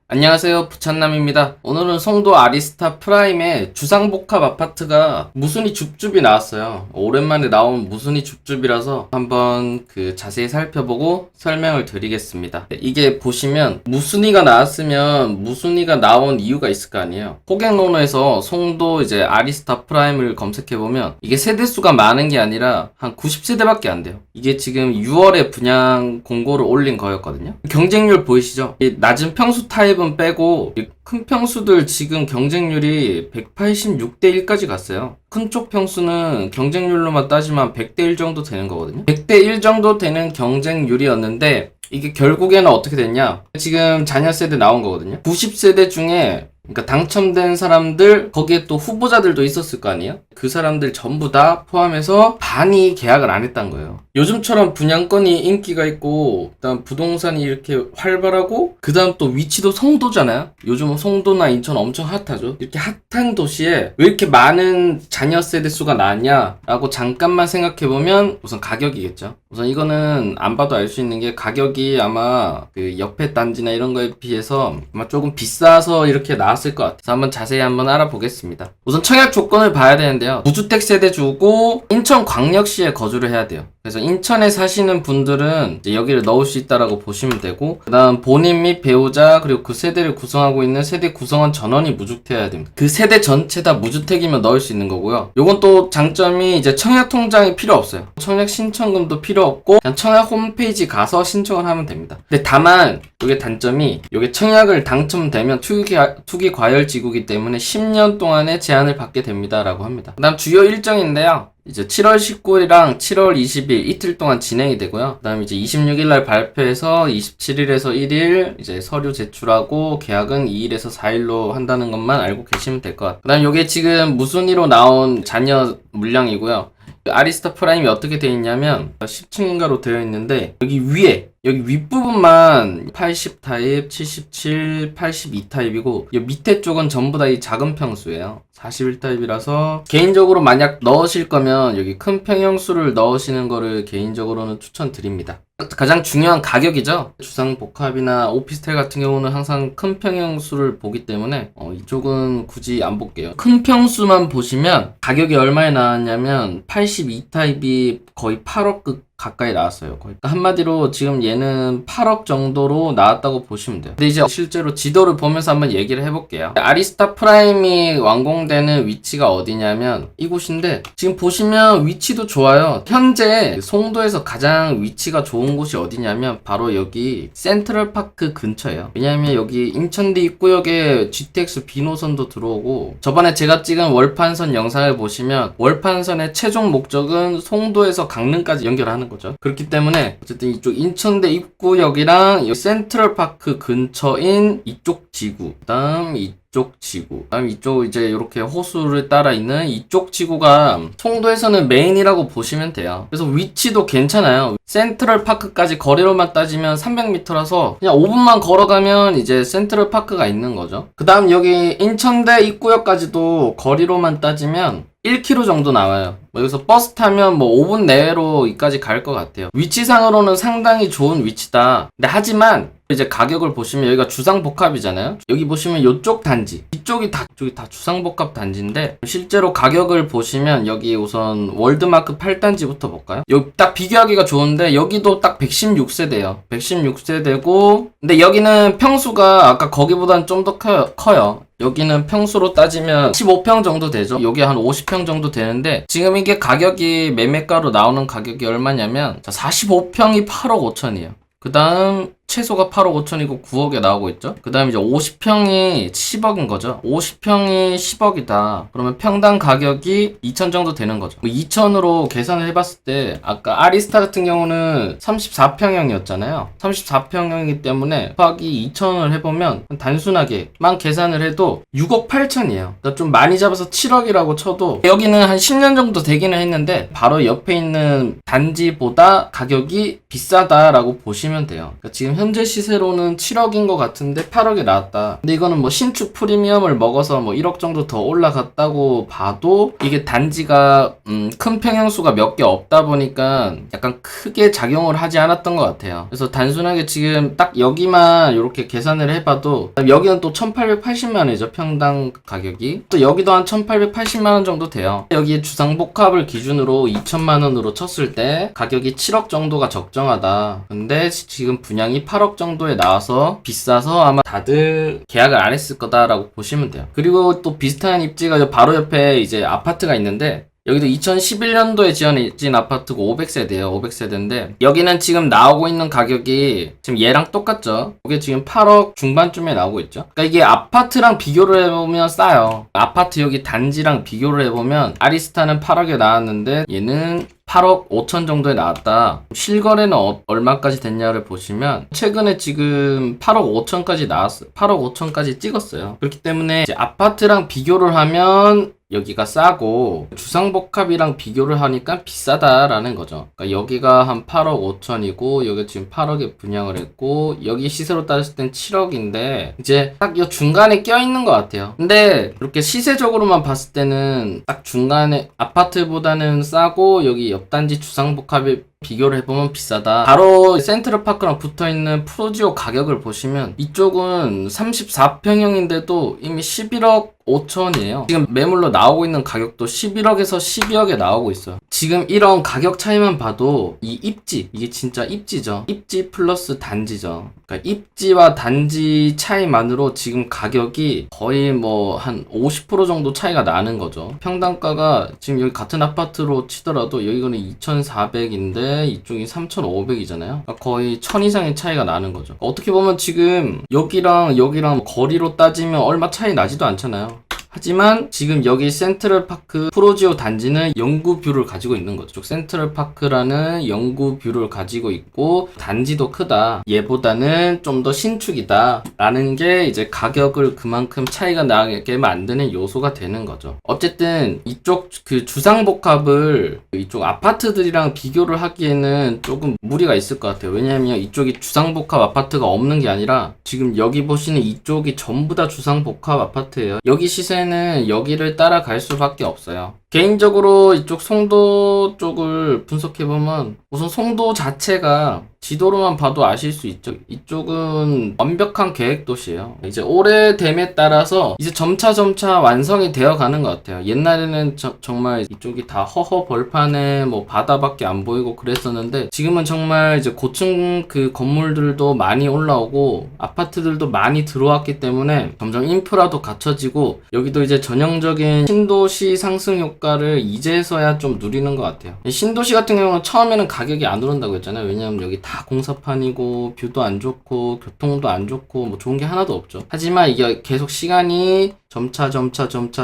안녕하세요, 부천남입니다. 오늘은 송도 아리스타 프라임의 주상복합 아파트가 무순위 줍줍이 나왔어요. 오랜만에 나온 무순위 줍줍이라서 한번 자세히 살펴보고 설명을 드리겠습니다. 이게 보시면 무순위가 나왔으면 무순위가 나온 이유가 있을 거 아니에요. 호갱로너에서 송도 이제 아리스타 프라임을 검색해보면 이게 세대수가 많은 게 아니라 한 90세대밖에 안 돼요. 이게 지금 6월에 분양 공고를 올린 거였거든요. 경쟁률 보이시죠? 이 낮은 평수 타입 빼고 큰 평수들 지금 경쟁률이 186대 1까지 갔어요. 큰 쪽 평수는 경쟁률로만 따지면 100대 1 정도 되는 거거든요. 100대 1 정도 되는 경쟁률이었는데 이게 결국에는 어떻게 됐냐? 지금 자녀 세대 나온 거거든요. 90세대 중에 그러니까 당첨된 사람들, 거기에 또 후보자들도 있었을 거 아니에요? 그 사람들 전부 다 포함해서 반이 계약을 안 했단 거예요. 요즘처럼 분양권이 인기가 있고, 그다음 부동산이 이렇게 활발하고, 그다음 또 위치도 송도잖아요? 요즘은 송도나 인천 엄청 핫하죠? 이렇게 핫한 도시에 왜 이렇게 많은 자녀 세대 수가 나왔냐? 라고 잠깐만 생각해보면 우선 가격이겠죠. 우선 이거는 안 봐도 알 수 있는 게 가격이 아마 그 옆에 단지나 이런 거에 비해서 아마 조금 비싸서 이렇게 나왔을 것 같아요. 그래서 한번 자세히 한번 알아보겠습니다. 우선 청약 조건을 봐야 되는데요. 무주택 세대주고 인천광역시에 거주를 해야 돼요. 그래서 인천에 사시는 분들은 이제 여기를 넣을 수 있다라고 보시면 되고, 그 다음 본인 및 배우자 그리고 그 세대를 구성하고 있는 세대 구성원 전원이 무주택해야 됩니다. 그 세대 전체 다 무주택이면 넣을 수 있는 거고요. 요건 또 장점이 이제 청약 통장이 필요 없어요. 청약 신청금도 필요 없고 그냥 청약 홈페이지 가서 신청을 하면 됩니다. 근데 다만 이게 단점이 이게 청약을 당첨되면 투기 과열지구이기 때문에 10년 동안의 제한을 받게 됩니다 라고 합니다. 그 다음 주요 일정인데요. 이제 7월 19일이랑 7월 20일 이틀 동안 진행이 되고요. 그 다음 이제 26일 날 발표해서 27일에서 1일 이제 서류 제출하고 계약은 2일에서 4일로 한다는 것만 알고 계시면 될 것 같아요. 그 다음 요게 지금 무순위로 나온 자녀 물량이고요. 아리스타 프라임이 어떻게 되어 있냐면 10층인가로 되어 있는데 여기 위에 여기 윗부분만 80 타입, 77, 82 타입이고 이 밑에 쪽은 전부 다 이 작은 평수예요. 41 타입이라서 개인적으로 만약 넣으실 거면 여기 큰 평형수를 넣으시는 거를 개인적으로는 추천드립니다. 가장 중요한 가격이죠. 주상복합이나 오피스텔 같은 경우는 항상 큰 평형수를 보기 때문에 이쪽은 굳이 안 볼게요. 큰 평수만 보시면 가격이 얼마에 나왔냐면 82 타입이 거의 8억 가까이 나왔어요. 거의. 한마디로 지금 얘는 8억 정도로 나왔다고 보시면 돼요. 근데 이제 실제로 지도를 보면서 한번 얘기를 해볼게요. 아리스타 프라임이 완공되는 위치가 어디냐면 이곳인데 지금 보시면 위치도 좋아요. 현재 송도에서 가장 위치가 좋은 곳이 어디냐면 바로 여기 센트럴파크 근처예요. 왜냐하면 여기 인천대 입구역에 GTX B노선도 들어오고 저번에 제가 찍은 월판선 영상을 보시면 월판선의 최종 목적은 송도에서 강릉까지 연결하는 거죠. 그렇기 때문에 어쨌든 이쪽 인천대 입구역이랑 센트럴파크 근처인 이쪽 지구, 그다음 이쪽 지구, 그다음 이쪽 이제 이렇게 호수를 따라 있는 이쪽 지구가 송도에서는 메인이라고 보시면 돼요. 그래서 위치도 괜찮아요. 센트럴파크까지 거리로만 따지면 300m라서 그냥 5분만 걸어가면 이제 센트럴파크가 있는 거죠. 그 다음 여기 인천대 입구역까지도 거리로만 따지면 1km 정도 나와요. 여기서 버스 타면 5분 내로 여기까지 갈 것 같아요. 위치상으로는 상당히 좋은 위치다. 근데 하지만 이제 가격을 보시면 여기가 주상복합이잖아요. 여기 보시면 이쪽 단지, 이쪽이 다 주상복합 단지인데 실제로 가격을 보시면 여기 우선 월드마크 8단지부터 볼까요? 여기 딱 비교하기가 좋은데 여기도 딱 116세대예요. 116세대고 근데 여기는 평수가 아까 거기보다는 좀 더 커요. 여기는 평수로 따지면 15평 정도 되죠. 여기 한 50평 정도 되는데 지금 이게 가격이 매매가로 나오는 가격이 얼마냐면 45평이 8억 5천이에요. 그 다음 최소가 8억 5천이고 9억에 나오고 있죠. 그 다음 이제 50평이 10억인 거죠. 50평이 10억이다. 그러면 평당 가격이 2천 정도 되는 거죠. 2천으로 계산을 해봤을 때 아까 아리스타 같은 경우는 34평형이었잖아요. 34평형이기 때문에 곱하기 2천을 해보면 단순하게만 계산을 해도 6억 8천이에요. 그러니까 좀 많이 잡아서 7억이라고 쳐도 여기는 한 10년 정도 되기는 했는데 바로 옆에 있는 단지보다 가격이 비싸다라고 보시면 돼요. 그러니까 지금 현재 시세로는 7억인 것 같은데 8억에 나왔다. 근데 이거는 뭐 신축 프리미엄을 먹어서 뭐 1억 정도 더 올라갔다고 봐도 이게 단지가 큰 평형수가 몇 개 없다 보니까 약간 크게 작용을 하지 않았던 것 같아요. 그래서 단순하게 지금 딱 여기만 이렇게 계산을 해봐도 여기는 또 1880만원이죠. 평당 가격이. 또 여기도 한 1880만원 정도 돼요. 여기에 주상복합을 기준으로 2천만원으로 쳤을 때 가격이 7억 정도가 적정하다. 근데 지금 분양이 8억 정도에 나와서 비싸서 아마 다들 계약을 안 했을 거다라고 보시면 돼요. 그리고 또 비슷한 입지가 바로 옆에 이제 아파트가 있는데 여기도 2011년도에 지어진 아파트고 500세대예요. 500세대인데 여기는 지금 나오고 있는 가격이 지금 얘랑 똑같죠. 이게 지금 8억 중반쯤에 나오고 있죠. 그러니까 이게 아파트랑 비교를 해보면 싸요. 아파트 여기 단지랑 비교를 해보면 아리스타는 8억에 나왔는데 얘는 8억 5천 정도에 나왔다. 실거래는 얼마까지 됐냐를 보시면 최근에 지금 8억 5천까지 나왔어요. 8억 5천까지 찍었어요. 그렇기 때문에 이제 아파트랑 비교를 하면 여기가 싸고 주상복합이랑 비교를 하니까 비싸다라는 거죠. 그러니까 여기가 한 8억 5천이고 여기 지금 8억에 분양을 했고 여기 시세로 따졌을 땐 7억인데 이제 딱 이 중간에 껴있는 것 같아요. 근데 이렇게 시세적으로만 봤을 때는 딱 중간에 아파트보다는 싸고 여기 옆단지 주상복합이 비교를 해보면 비싸다. 바로 센트럴파크랑 붙어있는 프로지오 가격을 보시면 이쪽은 34평형인데도 이미 11억 5천이에요. 지금 매물로 나오고 있는 가격도 11억에서 12억에 나오고 있어요. 지금 이런 가격 차이만 봐도 이 입지, 이게 진짜 입지죠. 입지 플러스 단지죠. 그러니까 입지와 단지 차이만으로 지금 가격이 거의 뭐 한 50% 정도 차이가 나는 거죠. 평당가가 지금 여기 같은 아파트로 치더라도 여기는 2,400인데 이쪽이 3,500이잖아요. 그러니까 거의 1,000 이상의 차이가 나는 거죠. 어떻게 보면 지금 여기랑 거리로 따지면 얼마 차이 나지도 않잖아요. 하지만 지금 여기 센트럴파크 프로지오 단지는 영구 뷰를 가지고 있는 거죠. 센트럴파크라는 영구 뷰를 가지고 있고 단지도 크다. 얘보다는 좀 더 신축이다. 라는 게 이제 가격을 그만큼 차이가 나게 만드는 요소가 되는 거죠. 어쨌든 이쪽 그 주상복합을 이쪽 아파트들이랑 비교를 하기에는 조금 무리가 있을 것 같아요. 왜냐하면 이쪽이 주상복합 아파트가 없는 게 아니라 지금 여기 보시는 이쪽이 전부 다 주상복합 아파트예요. 여기 시세는 여기를 따라갈 수밖에 없어요. 개인적으로 이쪽 송도 쪽을 분석해보면 우선 송도 자체가 지도로만 봐도 아실 수 있죠. 이쪽은 완벽한 계획 도시예요. 이제 오래됨에 따라서 이제 점차 완성이 되어 가는 것 같아요. 옛날에는 정말 이쪽이 다 허허 벌판에 뭐 바다밖에 안 보이고 그랬었는데 지금은 정말 이제 고층 그 건물들도 많이 올라오고 아파트들도 많이 들어왔기 때문에 점점 인프라도 갖춰지고 여기도 이제 전형적인 신도시 상승 효과를 이제서야 좀 누리는 것 같아요. 신도시 같은 경우는 처음에는 가격이 안 오른다고 했잖아요. 왜냐면 여기 다 공사판이고 뷰도 안 좋고 교통도 안 좋고 뭐 좋은 게 하나도 없죠. 하지만 이게 계속 시간이 점차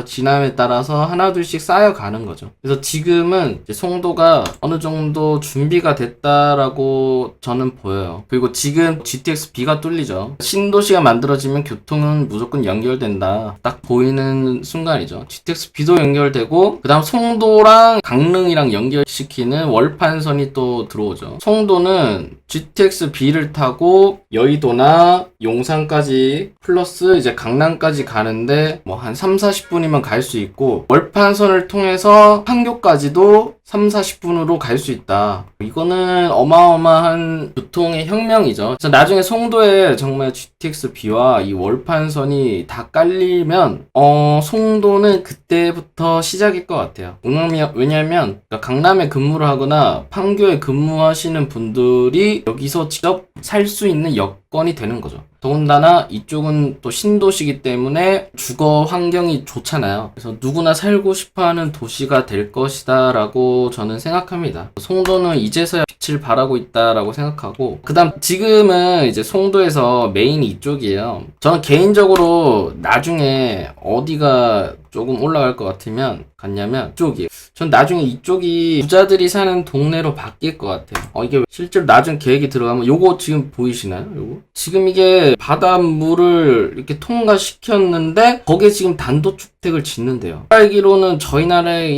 지남에 따라서 하나둘씩 쌓여가는 거죠. 그래서 지금은 이제 송도가 어느 정도 준비가 됐다라고 저는 보여요. 그리고 지금 GTX B가 뚫리죠. 신도시가 만들어지면 교통은 무조건 연결된다. 딱 보이는 순간이죠. GTX B도 연결되고 그 다음 송도랑 강릉이랑 연결시키는 월판선이 또 들어오죠. 송도는 GTX B를 타고 여의도나 용산까지 플러스 이제 강남까지 가는데 뭐 한 3-40분이면 갈 수 있고 월판선을 통해서 판교까지도 3-40분으로 갈 수 있다. 이거는 어마어마한 교통의 혁명이죠. 그래서 나중에 송도에 정말 GTX B와 이 월판선이 다 깔리면 송도는 그때부터 시작일 것 같아요. 왜냐면 그러니까 강남에 근무를 하거나 판교에 근무하시는 분들이 여기서 직접 살 수 있는 여건이 되는 거죠. 더군다나 이쪽은 또 신도시이기 때문에 주거 환경이 좋잖아요. 그래서 누구나 살고 싶어하는 도시가 될 것이다 라고 저는 생각합니다. 송도는 이제서야 빛을 발하고 있다라고 생각하고 그 다음 지금은 이제 송도에서 메인이 이쪽이에요. 저는 개인적으로 나중에 어디가 조금 올라갈 것 같으면 이쪽이에요. 전 나중에 이쪽이 부자들이 사는 동네로 바뀔 것 같아요. 이게 실제로 나중 계획이 들어가면 요거 지금 보이시나요? 요거 지금 이게 바닷물을 이렇게 통과시켰는데 거기에 지금 단독주택을 짓는데요. 알기로는 저희 나라에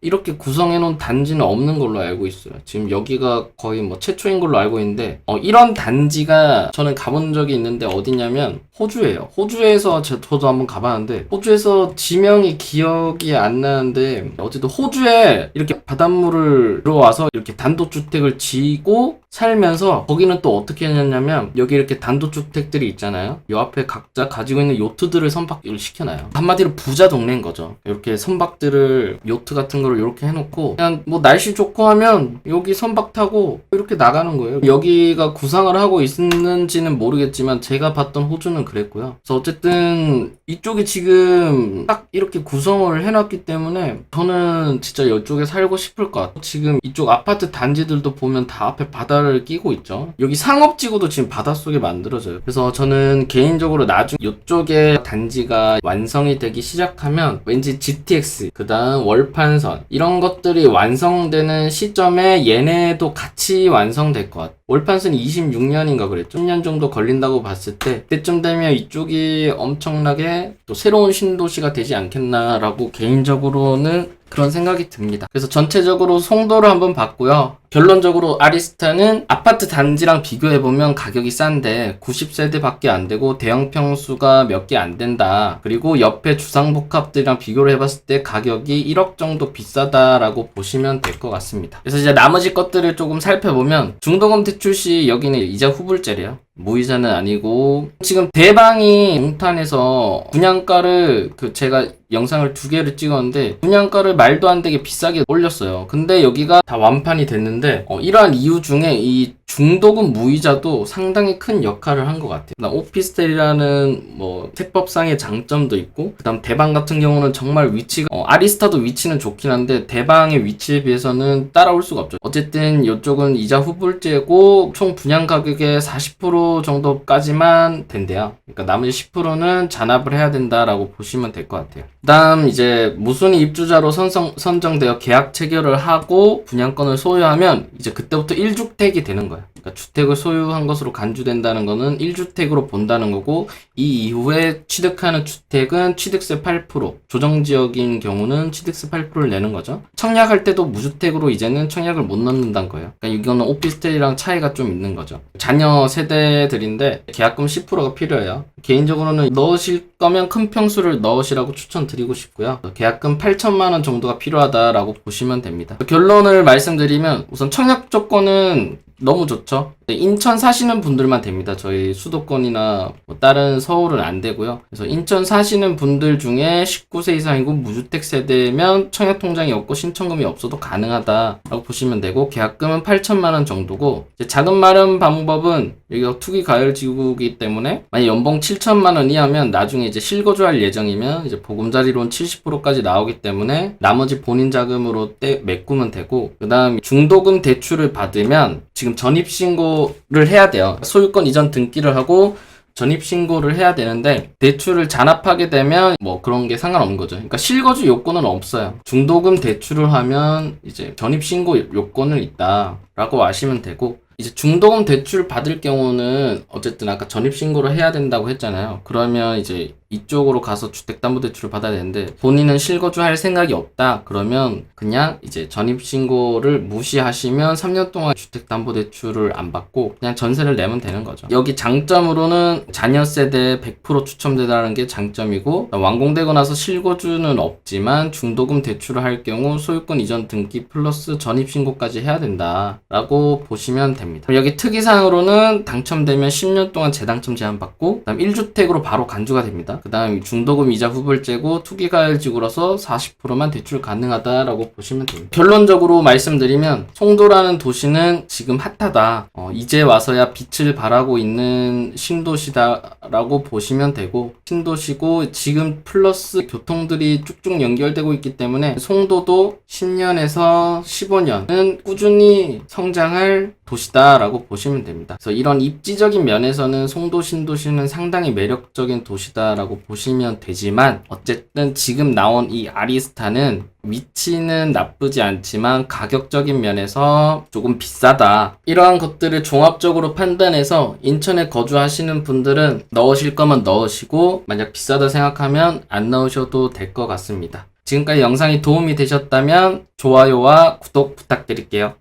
이렇게 구성해 놓은 단지는 없는 걸로 알고 있어요. 지금 여기가 거의 뭐 최초인 걸로 알고 있는데 이런 단지가 저는 가본 적이 있는데 어디냐면 호주예요. 호주에서 저도 한번 가봤는데 호주에서 지명이 기억이 안 나는데 어쨌든 호주에 이렇게 바닷물을 들어와서 이렇게 단독주택을 지고 살면서 거기는 또 어떻게 했냐면 여기 이렇게 단독주택들이 있잖아요. 요 앞에 각자 가지고 있는 요트들을 선박을 시켜놔요. 한마디로 부자 동네인 거죠. 이렇게 선박들을 요트 같은 거를 이렇게 해놓고 그냥 뭐 날씨 좋고 하면 여기 선박 타고 이렇게 나가는 거예요. 여기가 구상을 하고 있는지는 모르겠지만 제가 봤던 호주는 그랬고요. 그래서 어쨌든 이쪽이 지금 딱 이렇게 구성을 해놨기 때문에 저는 진짜 이쪽에 살고 싶을 것 같아요. 지금 이쪽 아파트 단지들도 보면 다 앞에 바다를 끼고 있죠. 여기 상업지구도 지금 바닷속에 만들어져요. 그래서 저는 개인적으로 나중에 이쪽에 단지가 완성이 되기 시작하면 왠지 GTX 그 다음 월판선 이런 것들이 완성되는 시점에 얘네도 같이 완성될 것 같아요. 월판선이 26년인가 그랬죠. 10년 정도 걸린다고 봤을 때 그때쯤 되면 이쪽이 엄청나게 또 새로운 신도시가 되지 않겠나라고 개인적으로는 그런 생각이 듭니다. 그래서 전체적으로 송도를 한번 봤고요. 결론적으로 아리스타는 아파트 단지랑 비교해보면 가격이 싼데 90세대 밖에 안 되고 대형 평수가 몇 개 안 된다. 그리고 옆에 주상복합들이랑 비교를 해봤을 때 가격이 1억 정도 비싸다라고 보시면 될 것 같습니다. 그래서 이제 나머지 것들을 조금 살펴보면 중도금 대출 시 여기는 이자 후불제래요. 무이자는 아니고 지금 대방이 동탄에서 분양가를 제가 영상을 2개를 찍었는데 분양가를 말도 안 되게 비싸게 올렸어요. 근데 여기가 다 완판이 됐는데 이러한 이유 중에 이 중도금 무이자도 상당히 큰 역할을 한 것 같아요. 오피스텔이라는 뭐 세법상의 장점도 있고 그다음 대방 같은 경우는 정말 위치가 아리스타도 위치는 좋긴 한데 대방의 위치에 비해서는 따라올 수가 없죠. 어쨌든 이쪽은 이자 후불제고 총 분양 가격의 40% 정도까지만 된대요. 그러니까 나머지 10%는 잔압을 해야 된다라고 보시면 될 것 같아요. 그다음 이제 무순위 입주자로 선정되어 계약 체결을 하고 분양권을 소유하면 이제 그때부터 1주택이 되는 거예요. 그러니까 주택을 소유한 것으로 간주된다는 거는 1주택으로 본다는 거고 이 이후에 취득하는 주택은 취득세 8%, 조정지역인 경우는 취득세 8%를 내는 거죠. 청약할 때도 무주택으로 이제는 청약을 못 넣는다는 거예요. 그러니까 이거는 오피스텔이랑 차이가 좀 있는 거죠. 자녀 세대들인데 계약금 10%가 필요해요. 개인적으로는 넣으실 거면 큰 평수를 넣으시라고 추천드리고 싶고요. 계약금 8천만 원 정도가 필요하다라고 보시면 됩니다. 결론을 말씀드리면 우선 청약 조건은 너무 좋죠. 인천 사시는 분들만 됩니다. 저희 수도권이나 뭐 다른 서울은 안 되고요. 그래서 인천 사시는 분들 중에 19세 이상이고 무주택 세대면 청약통장이 없고 신청금이 없어도 가능하다라고 보시면 되고 계약금은 8천만 원 정도고 이제 자금 마련 방법은 여기가 투기 가열지구이기 때문에 만약 연봉 7천만 원 이하면 나중에 이제 실거주할 예정이면 이제 보금자리론 70%까지 나오기 때문에 나머지 본인 자금으로 메꾸면 되고 그 다음 중도금 대출을 받으면 지금 전입신고를 해야 돼요. 소유권 이전 등기를 하고 전입신고를 해야 되는데 대출을 잔압하게 되면 뭐 그런 게 상관없는 거죠. 그러니까 실거주 요건은 없어요. 중도금 대출을 하면 이제 전입신고 요건은 있다라고 아시면 되고 이제 중도금 대출 받을 경우는 어쨌든 아까 전입신고를 해야 된다고 했잖아요. 그러면 이제 이쪽으로 가서 주택담보대출을 받아야 되는데 본인은 실거주할 생각이 없다 그러면 그냥 이제 전입신고를 무시하시면 3년 동안 주택담보대출을 안 받고 그냥 전세를 내면 되는 거죠. 여기 장점으로는 자녀 세대 100% 추첨된다는 게 장점이고 완공되고 나서 실거주는 없지만 중도금 대출을 할 경우 소유권 이전 등기 플러스 전입신고까지 해야 된다라고 보시면 됩니다. 여기 특이사항으로는 당첨되면 10년 동안 재당첨 제한 받고 그다음 1주택으로 바로 간주가 됩니다. 그 다음 중도금 이자 후불제고 투기가열지구라서 40%만 대출 가능하다라고 보시면 됩니다. 결론적으로 말씀드리면 송도라는 도시는 지금 핫하다. 이제 와서야 빛을 발하고 있는 신도시다라고 보시면 되고 신도시고 지금 플러스 교통들이 쭉쭉 연결되고 있기 때문에 송도도 10년에서 15년은 꾸준히 성장할 도시다라고 보시면 됩니다. 그래서 이런 입지적인 면에서는 송도 신도시는 상당히 매력적인 도시다라고 아리스타라고 보시면 되지만 어쨌든 지금 나온 이 아리스타는 위치는 나쁘지 않지만 가격적인 면에서 조금 비싸다. 이러한 것들을 종합적으로 판단해서 인천에 거주하시는 분들은 넣으실 거면 넣으시고 만약 비싸다 생각하면 안 넣으셔도 될 것 같습니다. 지금까지 영상이 도움이 되셨다면 좋아요와 구독 부탁드릴게요.